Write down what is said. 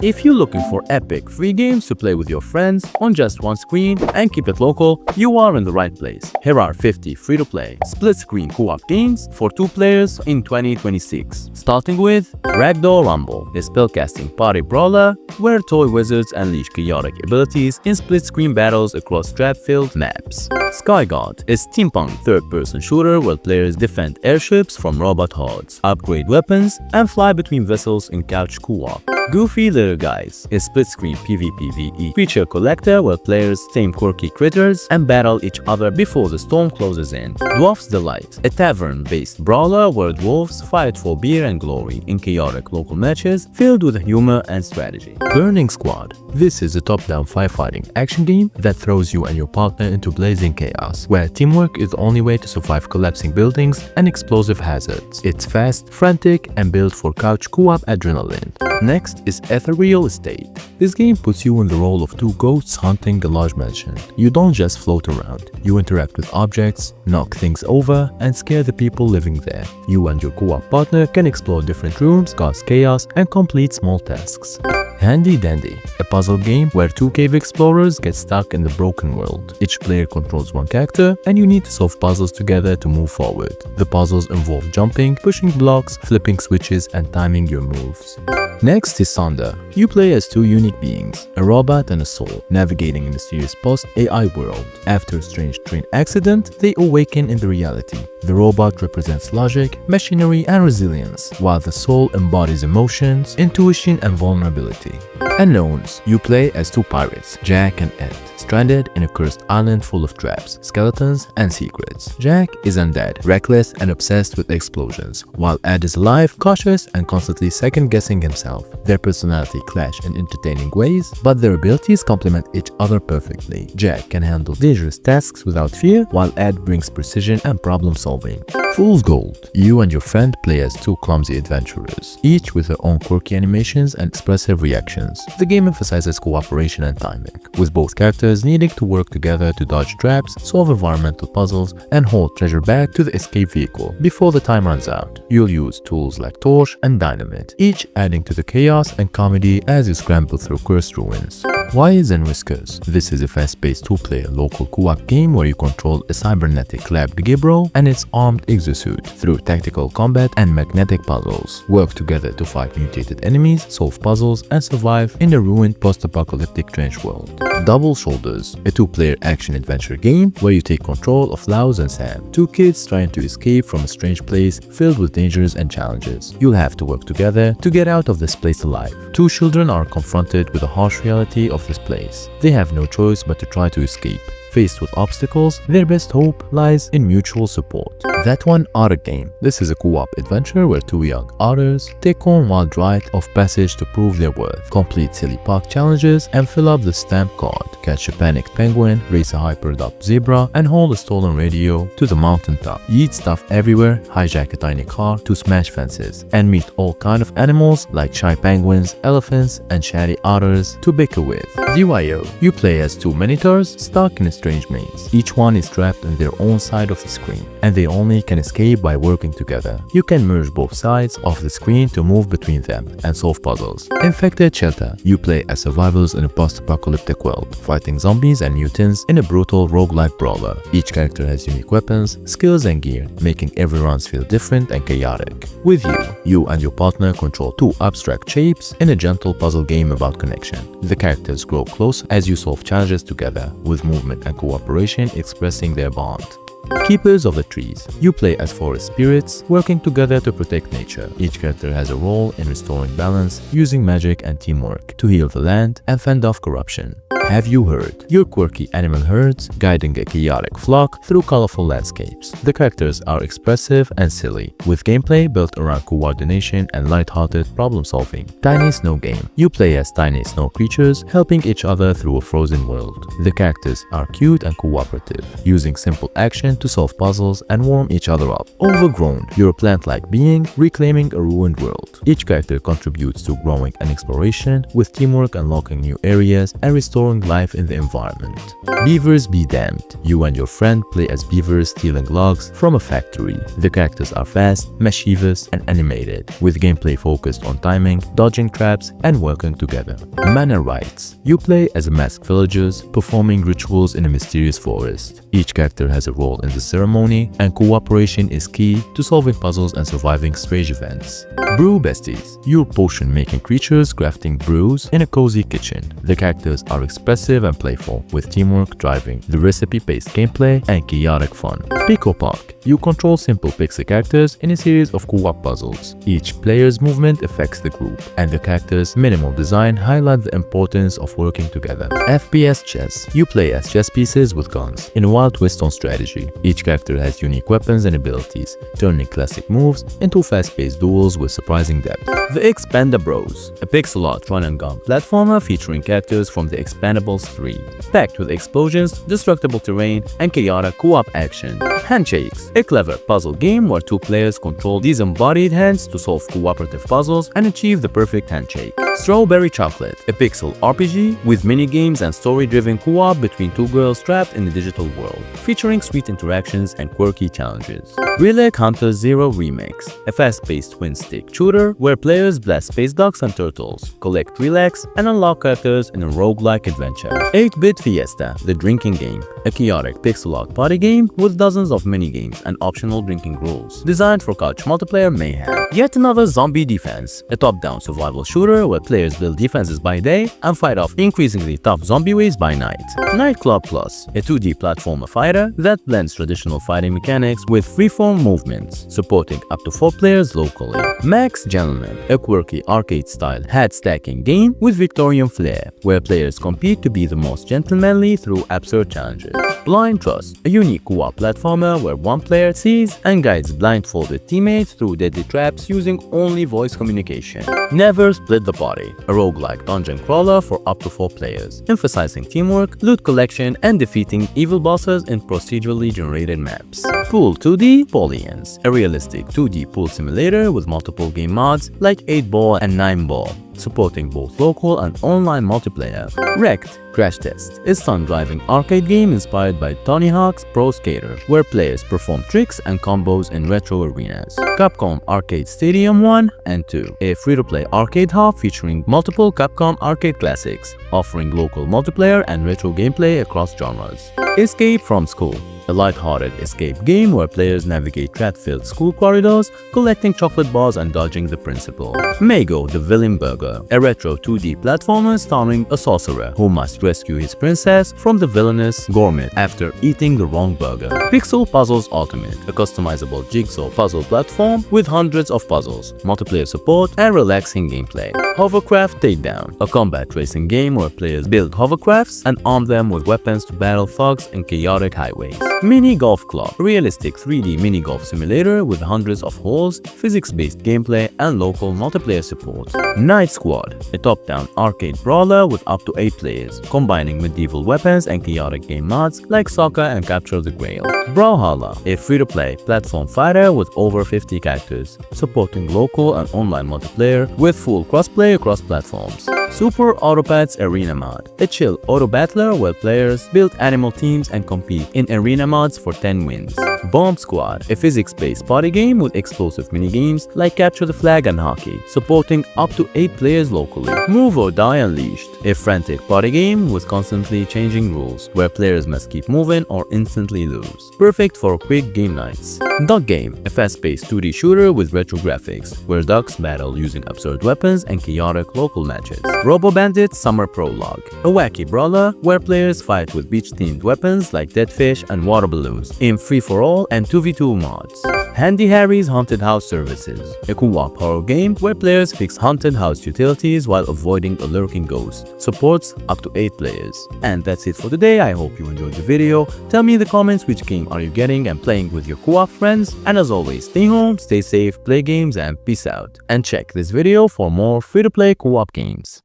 If you're looking for epic free games to play with your friends on just one screen and keep it local, you are in the right place. Here are 50 free-to-play split-screen co-op games for 2 players in 2026. Starting with Ragdoll Rumble, a spellcasting party brawler where toy wizards unleash chaotic abilities in split-screen battles across trap-filled maps. SKYGUARD, a steampunk third-person shooter where players defend airships from robot hordes, upgrade weapons, and fly between vessels in couch co-op. Goofy Little Guys, a split-screen PvPvE creature collector where players tame quirky critters and battle each other before the storm closes in. Dwarfs Delight, a tavern-based brawler where dwarves fight for beer and glory in chaotic local matches filled with humor and strategy. Burning Squad. This is a top-down firefighting action game that throws you and your partner into blazing chaos, where teamwork is the only way to survive collapsing buildings and explosive hazards. It's fast, frantic, and built for couch co-op adrenaline. Next is Ethereal Estate. This game puts you in the role of 2 ghosts hunting a large mansion. You don't just float around, you interact with objects, knock things over, and scare the people living there. You and your co-op partner can explore different rooms, cause chaos, and complete small tasks. Handy Dandy, a puzzle game where 2 cave explorers get stuck in the broken world. Each player controls 1 character, and you need to solve puzzles together to move forward. The puzzles involve jumping, pushing blocks, flipping switches, and timing your moves. Next is Sonder. You play as 2 unique beings, a robot and a soul, navigating a mysterious post-AI world. After a strange train accident, they awaken in the reality. The robot represents logic, machinery, and resilience, while the soul embodies emotions, intuition, and vulnerability. Unknowz. You play as 2 pirates, Jack and Ed, stranded in a cursed island full of traps, skeletons, and secrets. Jack is undead, reckless, and obsessed with explosions, while Ed is alive, cautious, and constantly second-guessing himself. Their personality clash in entertaining ways, but their abilities complement each other perfectly. Jack can handle dangerous tasks without fear, while Ed brings precision and problem-solving. Fool's Gold. You and your friend play as 2 clumsy adventurers, each with their own quirky animations and expressive reactions. The game emphasizes cooperation and timing, with both characters needing to work together to dodge traps, solve environmental puzzles, and haul treasure back to the escape vehicle before the time runs out. You'll use tools like torch and dynamite, each adding to the chaos and comedy as you scramble through cursed ruins. Wise and Whiskers. This is a fast-paced 2-player local co-op game where you control a cybernetic lab Gibro and its armed exosuit through tactical combat and magnetic puzzles. Work together to fight mutated enemies, solve puzzles, and survive in a ruined post-apocalyptic trench world. Double Shoulders, a 2-player action-adventure game where you take control of Laos and Sam, 2 kids trying to escape from a strange place filled with dangers and challenges. You'll have to work together to get out of this place alive. 2 children are confronted with the harsh reality of this place. They have no choice but to try to escape. Faced with obstacles, their best hope lies in mutual support. That One Otter Game. This is a co-op adventure where 2 young otters take on wild rite of passage to prove their worth, complete silly park challenges, and fill up the stamp card, catch a panicked penguin, race a hyper-dubbed zebra, and hold a stolen radio to the mountaintop. Yeet stuff everywhere, hijack a tiny car to smash fences, and meet all kind of animals like shy penguins, elephants, and chatty otters to bicker with. DYO. You play as 2 minotaurs stuck in a strange maze. Each one is trapped on their own side of the screen, and they only can escape by working together. You can merge both sides of the screen to move between them and solve puzzles. Infected Shelter. You play as survivors in a post-apocalyptic world, fighting zombies and mutants in a brutal roguelike brawler. Each character has unique weapons, skills, and gear, making every run feel different and chaotic. With you and your partner control 2 abstract shapes in a gentle puzzle game about connection. The characters grow close as you solve challenges together, with movement and cooperation expressing their bond. Keepers of the Trees. You play as forest spirits, working together to protect nature. Each character has a role in restoring balance, using magic and teamwork to heal the land and fend off corruption. Have You Heard? Your quirky animal herds guiding a chaotic flock through colorful landscapes. The characters are expressive and silly, with gameplay built around coordination and light-hearted problem-solving. Tiny Snow Game. You play as tiny snow creatures, helping each other through a frozen world. The characters are cute and cooperative, using simple action to solve puzzles and warm each other up. Overgrown. You're a plant-like being, reclaiming a ruined world. Each character contributes to growing and exploration, with teamwork unlocking new areas and restoring enjoying life in the environment. Beavers be damned. You and your friend play as beavers stealing logs from a factory. The characters are fast, mischievous, and animated, with gameplay focused on timing, dodging traps, and working together. MannaRites. You play as masked villagers performing rituals in a mysterious forest. Each character has a role in the ceremony, and cooperation is key to solving puzzles and surviving strange events. Brew Besties. You're potion-making creatures crafting brews in a cozy kitchen. The characters are expressive and playful, with teamwork driving the recipe-based gameplay and chaotic fun. PICO. You control simple pixel characters in a series of co-op puzzles. Each player's movement affects the group, and the character's minimal design highlights the importance of working together. FPS Chess. You play as chess pieces with guns in a wild twist on strategy. Each character has unique weapons and abilities, turning classic moves into fast-paced duels with surprising depth. The Expendabros, a pixel art run-and-gun platformer featuring characters from the Expendables 3, packed with explosions, destructible terrain, and chaotic co-op action. Handshakes, a clever puzzle game where two players control disembodied hands to solve cooperative puzzles and achieve the perfect handshake. Strawberry Chocolate, a pixel RPG with mini-games and story-driven co-op between two girls trapped in the digital world, featuring sweet interactions and quirky challenges. Relic Hunter Zero Remix, a fast-paced twin-stick shooter where players blast space ducks and turtles, collect relics, and unlock characters in a roguelike adventure. 8-Bit Fiesta, the drinking game, a chaotic pixel art party game with dozens of mini-games and optional drinking rules, designed for couch multiplayer mayhem. Yet another Zombie Defense, a top-down survival shooter where players build defenses by day and fight off increasingly tough zombie waves by night. Nightclub Plus, a 2D platformer fighter that blends traditional fighting mechanics with freeform movements, supporting up to 4 players locally. Max Gentleman, a quirky arcade-style hat-stacking game with Victorian flair, where players compete to be the most gentlemanly through absurd challenges. Blind Trust, a unique co-op platformer where one player sees and guides blindfolded teammates through deadly traps using only voice communication. Never Split the Party, a roguelike dungeon crawler for up to 4 players, emphasizing teamwork, loot collection, and defeating evil bosses in procedurally generated maps. Pool 2D Poolians, a realistic 2D pool simulator with multiple game mods like 8-ball and 9-ball, supporting both local and online multiplayer. Rekt Crash Test, a stunt-driving arcade game inspired by Tony Hawk's Pro Skater, where players perform tricks and combos in retro arenas. Capcom Arcade Stadium 1 and 2, a free-to-play arcade hub featuring multiple Capcom arcade classics, offering local multiplayer and retro gameplay across genres. Escape from School, a light-hearted escape game where players navigate trap-filled school corridors, collecting chocolate bars and dodging the principal. Mago the Villain Burger, a retro 2D platformer starring a sorcerer who must rescue his princess from the villainous gourmet after eating the wrong burger. Pixel Puzzles Ultimate, a customizable jigsaw puzzle platform with hundreds of puzzles, multiplayer support, and relaxing gameplay. Hovercraft Takedown, a combat racing game where players build hovercrafts and arm them with weapons to battle thugs in chaotic highways. Mini Golf Club, a realistic 3D mini golf simulator with hundreds of holes, physics-based gameplay, and local multiplayer support. Night Squad, a top-down arcade brawler with up to 8 players, combining medieval weapons and chaotic game mods like Soccer and Capture the Grail. Brawler, a free-to-play platform fighter with over 50 characters, supporting local and online multiplayer with full crossplay across platforms. Super Autopats Arena Mod, a chill auto battler where players build animal teams and compete in arena mods for 10 wins. Bomb Squad, a physics-based party game with explosive minigames like Capture the Flag and Hockey, supporting up to 8 players locally. Move or Die Unleashed, a frantic party game with constantly changing rules, where players must keep moving or instantly lose. Perfect for quick game nights. Duck Game, a fast-paced 2D shooter with retro graphics, where ducks battle using absurd weapons and chaotic local matches. Robo Bandit Summer Prologue, a wacky brawler where players fight with beach-themed weapons like dead fish and water balloons in free-for-all and 2v2 mods. Handy Harry's Haunted House Services, a co-op horror game where players fix haunted house utilities while avoiding a lurking ghost. Supports up to 8 players. And that's it for today. I hope you enjoyed the video. Tell me in the comments which game are you getting and playing with your co-op friends. And as always, stay home, stay safe, play games, and peace out. And check this video for more free-to-play co-op games.